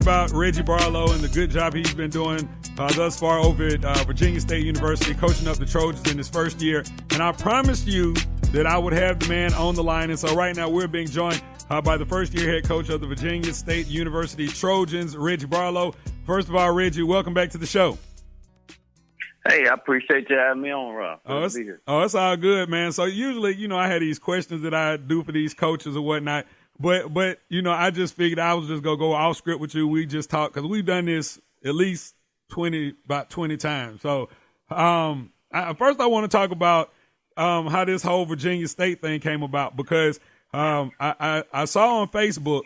about Reggie Barlow and the good job he's been doing thus far over at Virginia State University, coaching up the Trojans in his first year. And I promised you that I would have the man on the line. And so right now we're being joined by the first-year head coach of the Virginia State University Trojans, Reggie Barlow. First of all, Reggie, welcome back to the show. Hey, I appreciate you having me on, Rob. It's all good, man. So usually, I had these questions that I do for these coaches or whatnot. But I just figured I was just going to go off script with you. We just talked because we've done this at least about 20 times. So first I want to talk about how this whole Virginia State thing came about because I saw on Facebook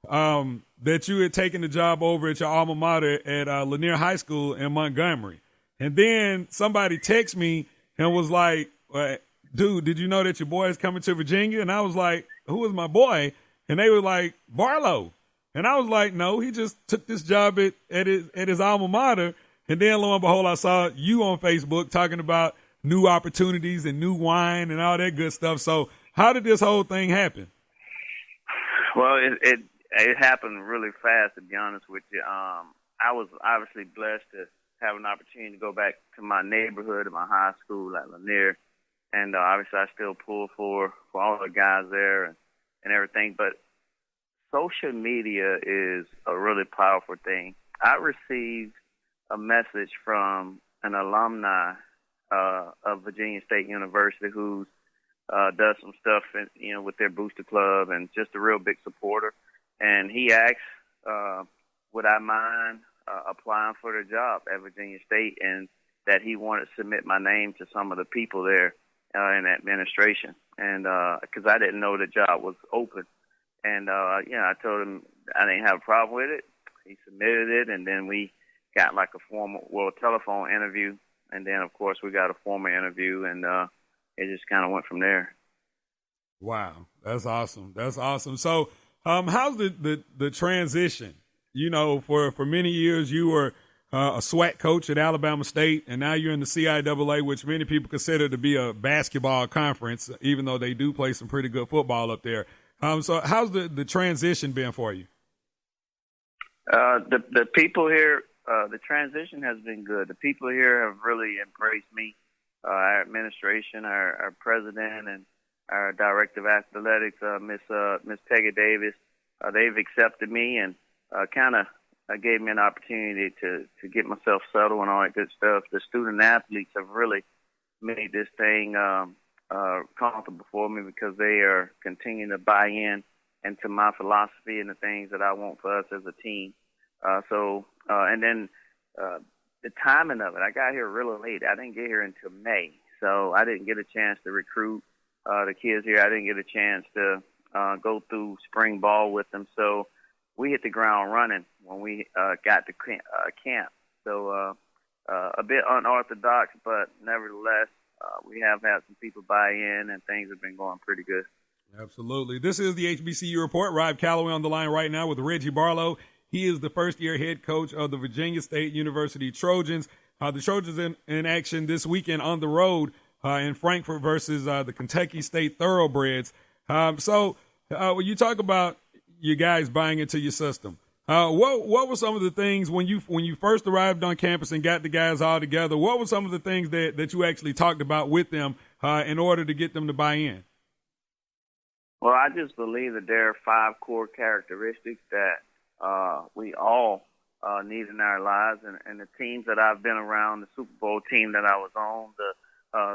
that you had taken the job over at your alma mater at Lanier High School in Montgomery. And then somebody texted me and was like, dude, did you know that your boy is coming to Virginia? And I was like, who is my boy? And they were like, Barlow. And I was like, no, he just took this job at his alma mater. And then lo and behold, I saw you on Facebook talking about new opportunities and new wine and all that good stuff. So how did this whole thing happen? Well, it happened really fast, to be honest with you. I was obviously blessed to have an opportunity to go back to my neighborhood at my high school at Lanier. And obviously I still pull for all the guys there and everything. But social media is a really powerful thing. I received a message from an alumni of Virginia State University who does some stuff, with their booster club and just a real big supporter. And he asked, would I mind applying for the job at Virginia State, and that he wanted to submit my name to some of the people there in administration. And because I didn't know the job was open. And, I told him I didn't have a problem with it. He submitted it, and then we got like a telephone interview. And then, of course, we got a formal interview, and it just kind of went from there. Wow, that's awesome. That's awesome. So how's the transition? For many years you were a SWAC coach at Alabama State, and now you're in the CIAA, which many people consider to be a basketball conference, even though they do play some pretty good football up there. So how's the transition been for you? The people here, the transition has been good. The people here have really embraced me. Our administration, our president, and our director of athletics, Miss Peggy Davis, they've accepted me and kind of gave me an opportunity to get myself settled and all that good stuff. The student athletes have really made this thing comfortable for me because they are continuing to buy in into my philosophy and the things that I want for us as a team. And then the timing of it, I got here really late. I didn't get here until May, so I didn't get a chance to recruit the kids here. I didn't get a chance to go through spring ball with them. So we hit the ground running when we got to camp. So a bit unorthodox, but nevertheless, we have had some people buy in, and things have been going pretty good. Absolutely. This is the HBCU Report. Rob Calloway on the line right now with Reggie Barlow. He is the first-year head coach of the Virginia State University Trojans. The Trojans in action this weekend on the road in Frankfort versus the Kentucky State Thoroughbreds. So when you talk about you guys buying into your system, what were some of the things when you first arrived on campus and got the guys all together? What were some of the things that you actually talked about with them in order to get them to buy in? Well, I just believe that there are 5 core characteristics that we all need in our lives, and the teams that I've been around, the Super Bowl team that I was on,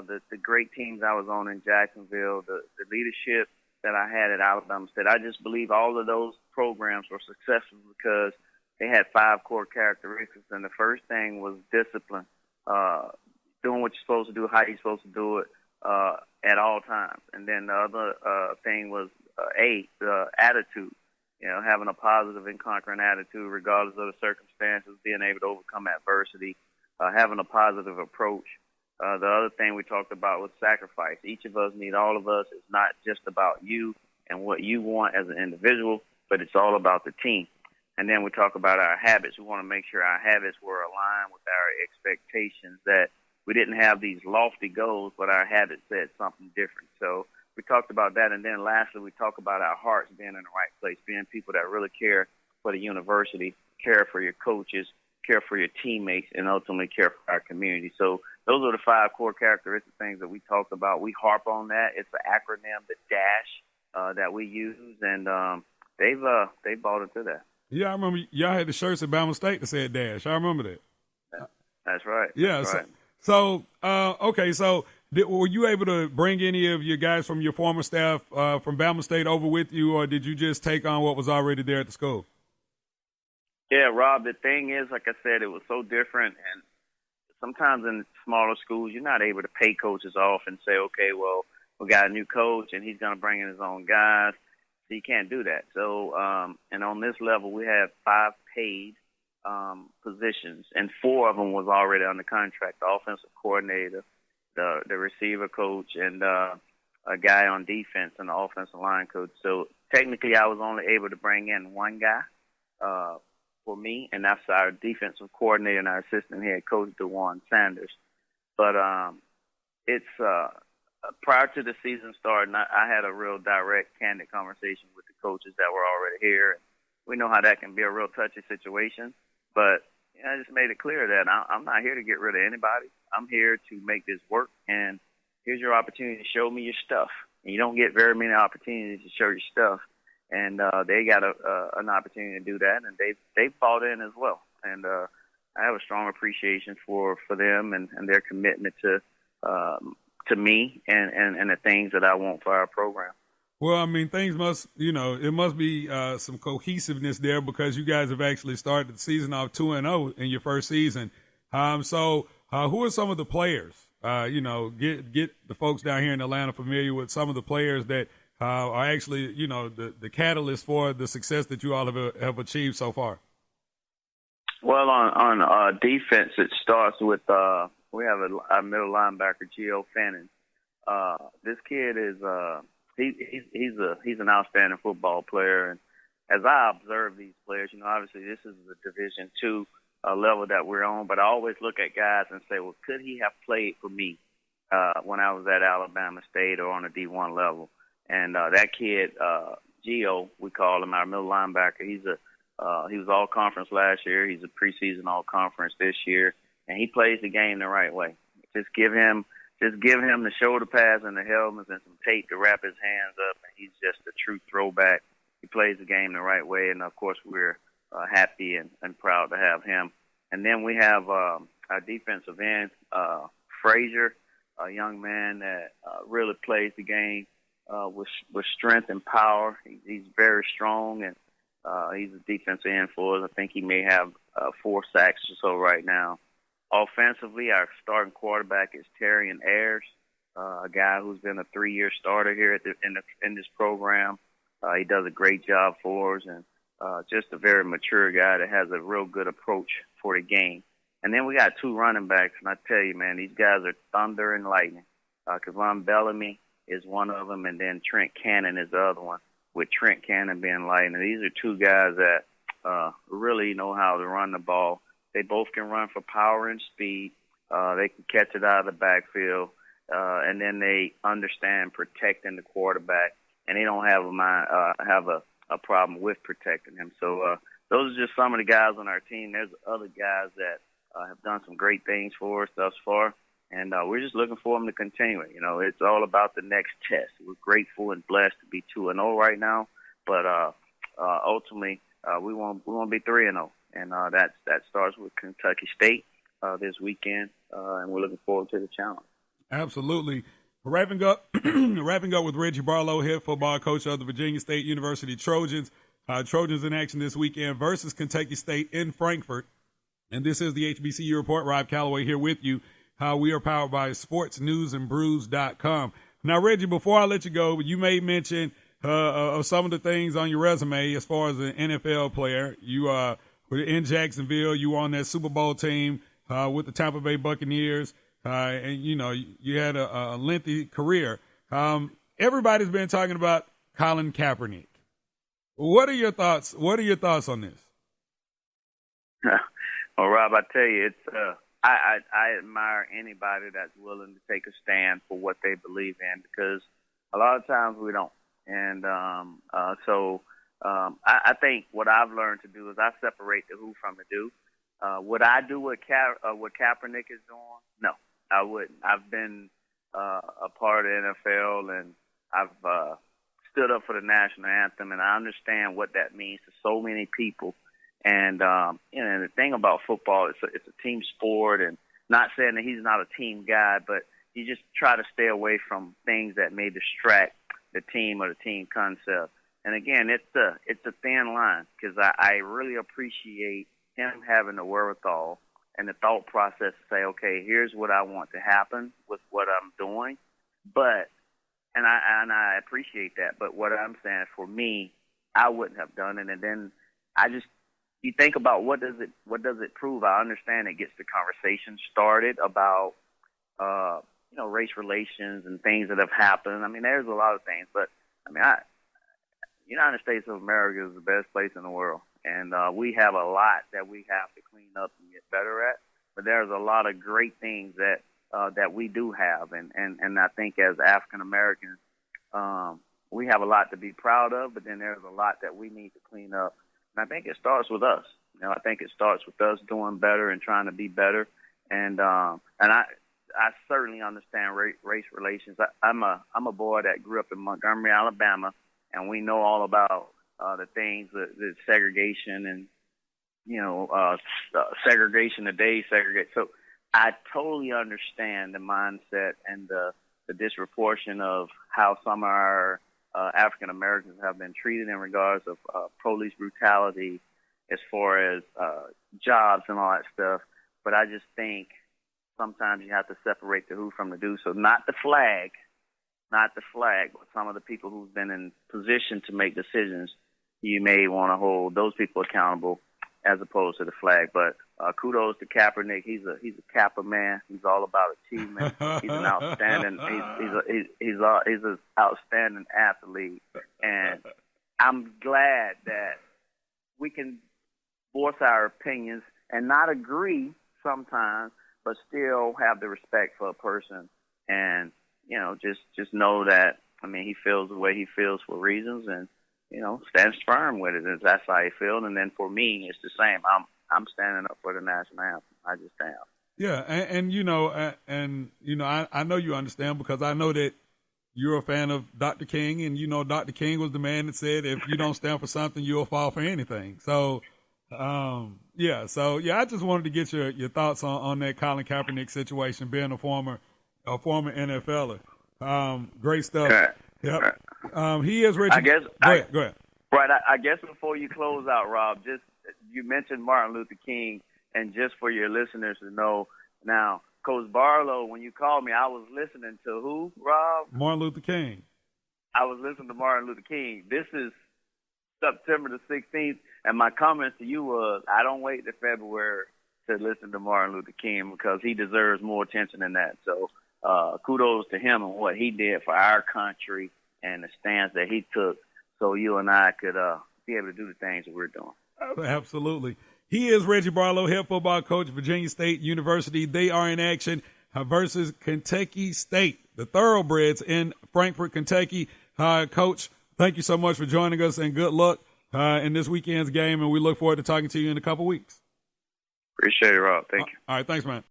the great teams I was on in Jacksonville, the leadership that I had at Alabama State. I just believe all of those programs were successful because they had 5 core characteristics, and the first thing was discipline, doing what you're supposed to do, how you're supposed to do it at all times. And then the other thing was attitude. Having a positive and conquering attitude regardless of the circumstances, being able to overcome adversity, having a positive approach. The other thing we talked about was sacrifice. Each of us need all of us. It's not just about you and what you want as an individual, but it's all about the team. And then we talk about our habits. We want to make sure our habits were aligned with our expectations, that we didn't have these lofty goals, but our habits said something different. So we talked about that. And then lastly, we talk about our hearts being in the right place, being people that really care for the university, care for your coaches, care for your teammates, and ultimately care for our community. So those are the 5 core characteristic things that we talked about. We harp on that. It's an acronym, the DASH, that we use, and they've bought into that. Yeah, I remember y'all had the shirts at Bama State that said Dash. I remember that. That's right. Yeah. That's right. So okay. So were you able to bring any of your guys from your former staff from Bama State over with you, or did you just take on what was already there at the school? Yeah, Rob, the thing is, like I said, it was so different. And sometimes in smaller schools, you're not able to pay coaches off and say, okay, well, we got a new coach and he's going to bring in his own guys. So you can't do that. So, and on this level, we have 5 paid positions, and 4 of them was already under contract: the offensive coordinator, the receiver coach, and a guy on defense, and the offensive line coach. So technically, I was only able to bring in 1 guy for me, and that's our defensive coordinator and our assistant head coach, DeJuan Sanders. But it's prior to the season starting, I had a real direct, candid conversation with the coaches that were already here. We know how that can be a real touchy situation, but I just made it clear that I'm not here to get rid of anybody. I'm here to make this work, and here's your opportunity to show me your stuff. And you don't get very many opportunities to show your stuff, and they got an opportunity to do that, and they've bought in as well. And I have a strong appreciation for them and their commitment to me and the things that I want for our program. Well, I mean, things must, it must be some cohesiveness there, because you guys have actually started the season off 2-0 in your first season. So who are some of the players? Get the folks down here in Atlanta familiar with some of the players that are actually, the catalyst for the success that you all have achieved so far. Well, on defense, it starts with we have a middle linebacker, Gio Fannin. This kid is he's an outstanding football player, and as I observe these players, obviously this is the Division II level that we're on, but I always look at guys and say, well, could he have played for me when I was at Alabama State or on a D1 level? And that kid, Gio, we call him our middle linebacker. He was all conference last year. He's a preseason all conference this year, and he plays the game the right way. Just give him the shoulder pads and the helmets and some tape to wrap his hands up, and he's just a true throwback. He plays the game the right way, and of course we're happy and proud to have him. And then we have our defensive end, Frazier, a young man that really plays the game with strength and power. He's very strong, and he's a defensive end for us. I think he may have 4 sacks or so right now. Offensively, our starting quarterback is Terrian Ayers, a guy who's been a 3-year starter here in this program. He does a great job for us, and just a very mature guy that has a real good approach for the game. And then we got 2 running backs, and I tell you, man, these guys are thunder and lightning. Kevon Bellamy is one of them, and then Trent Cannon is the other one, with Trent Cannon being lightning. These are 2 guys that really know how to run the ball. They both can run for power and speed. They can catch it out of the backfield, and then they understand protecting the quarterback, and they don't have a problem with protecting him. So those are just some of the guys on our team. There's other guys that have done some great things for us thus far, and we're just looking for them to continue it. It's all about the next test. We're grateful and blessed to be 2-0 right now, but ultimately we want to be 3-0. And that starts with Kentucky State this weekend, and we're looking forward to the challenge. Absolutely. Wrapping up with Reggie Barlow, head football coach of the Virginia State University Trojans. Trojans in action this weekend versus Kentucky State in Frankfort. And this is the HBCU Report. Rob Calloway here with you. We are powered by sportsnewsandbrews.com. Now, Reggie, before I let you go, you made mention of some of the things on your resume as far as an NFL player. You were in Jacksonville. You were on that Super Bowl team with the Tampa Bay Buccaneers. And, you had a lengthy career. Everybody's been talking about Colin Kaepernick. What are your thoughts? What are your thoughts on this? Well, Rob, I tell you, it's I admire anybody that's willing to take a stand for what they believe in, because a lot of times we don't. And so I think what I've learned to do is I separate the who from the do. Would I do what Kaepernick is doing? No, I wouldn't. I've been a part of the NFL, and I've stood up for the national anthem, and I understand what that means to so many people. And the thing about football, it's a team sport, and not saying that he's not a team guy, but you just try to stay away from things that may distract the team or the team concept. And again, it's a thin line, because I really appreciate him having the wherewithal and the thought process to say, okay, here's what I want to happen with what I'm doing. But and I appreciate that. But what I'm saying, for me, I wouldn't have done it. And then you think about what does it prove? I understand it gets the conversation started about race relations and things that have happened. I mean, there's a lot of things, but I mean, United States of America is the best place in the world, and we have a lot that we have to clean up and get better at. But there's a lot of great things that we do have, and I think as African Americans, we have a lot to be proud of. But then there's a lot that we need to clean up, and I think it starts with us. I think it starts with us doing better and trying to be better. And I certainly understand race relations. I'm a boy that grew up in Montgomery, Alabama, and we know all about the things, the segregation and, segregation today, segregate. So I totally understand the mindset and the disproportion of how some of our African Americans have been treated in regards of police brutality as far as jobs and all that stuff. But I just think sometimes you have to separate the who from the do. So not the flag, but some of the people who've been in position to make decisions, you may want to hold those people accountable as opposed to the flag. But kudos to Kaepernick. He's a Kappa man. He's all about achievement. He's an outstanding. He's an outstanding athlete, and I'm glad that we can voice our opinions and not agree sometimes, but still have the respect for a person, and just know that, I mean, he feels the way he feels for reasons, and stands firm with it. That's how he feels. And then for me, it's the same. I'm standing up for the national anthem. I just am. Yeah, I know you understand, because I know that you're a fan of Dr. King, and Dr. King was the man that said, if you don't stand for something, you'll fall for anything. So, I just wanted to get your thoughts on that Colin Kaepernick situation, being a former NFLer. Great stuff. Right. Yep. Right. He is Reggie. Go ahead. Right. I guess before you close out, Rob, you mentioned Martin Luther King, and just for your listeners to know, now, Coach Barlow, when you called me, I was listening to who, Rob? Martin Luther King. I was listening to Martin Luther King. This is September the 16th, and my comments to you was, I don't wait to February to listen to Martin Luther King, because he deserves more attention than that. So kudos to him and what he did for our country and the stance that he took, so you and I could be able to do the things that we're doing. Absolutely. He is Reggie Barlow, head football coach, Virginia State University. They are in action versus Kentucky State, the Thoroughbreds in Frankfort, Kentucky. Coach, thank you so much for joining us, and good luck in this weekend's game, and we look forward to talking to you in a couple weeks. Appreciate it, Rob. Thank you. All right, thanks, man.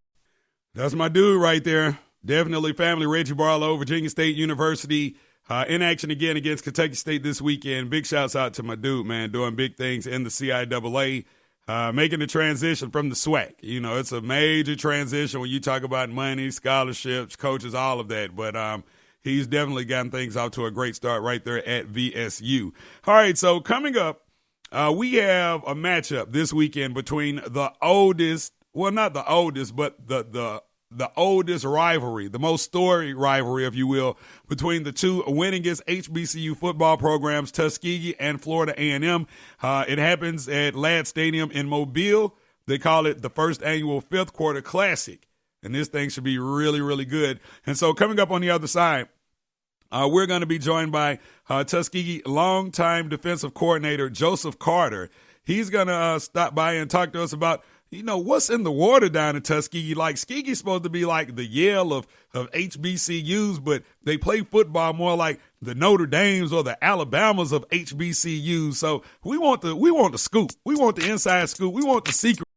That's my dude right there. Definitely family, Reggie Barlow, Virginia State University, in action again against Kentucky State this weekend. Big shouts out to my dude, man, doing big things in the CIAA, making the transition from the SWAC. It's a major transition when you talk about money, scholarships, coaches, all of that. But he's definitely gotten things out to a great start right there at VSU. All right, so coming up, we have a matchup this weekend between the oldest, well, not the oldest, but the oldest rivalry, the most storied rivalry, if you will, between the two winningest HBCU football programs, Tuskegee and Florida A&M. It happens at Ladd Stadium in Mobile. They call it the first annual Fifth Quarter Classic, and this thing should be really, really good. And so coming up on the other side, we're going to be joined by Tuskegee longtime defensive coordinator Joseph Carter. He's going to stop by and talk to us about what's in the water down in Tuskegee? Like, Tuskegee's supposed to be like the Yale of HBCUs, but they play football more like the Notre Dames or the Alabamas of HBCUs. So we want the scoop. We want the inside scoop. We want the secret.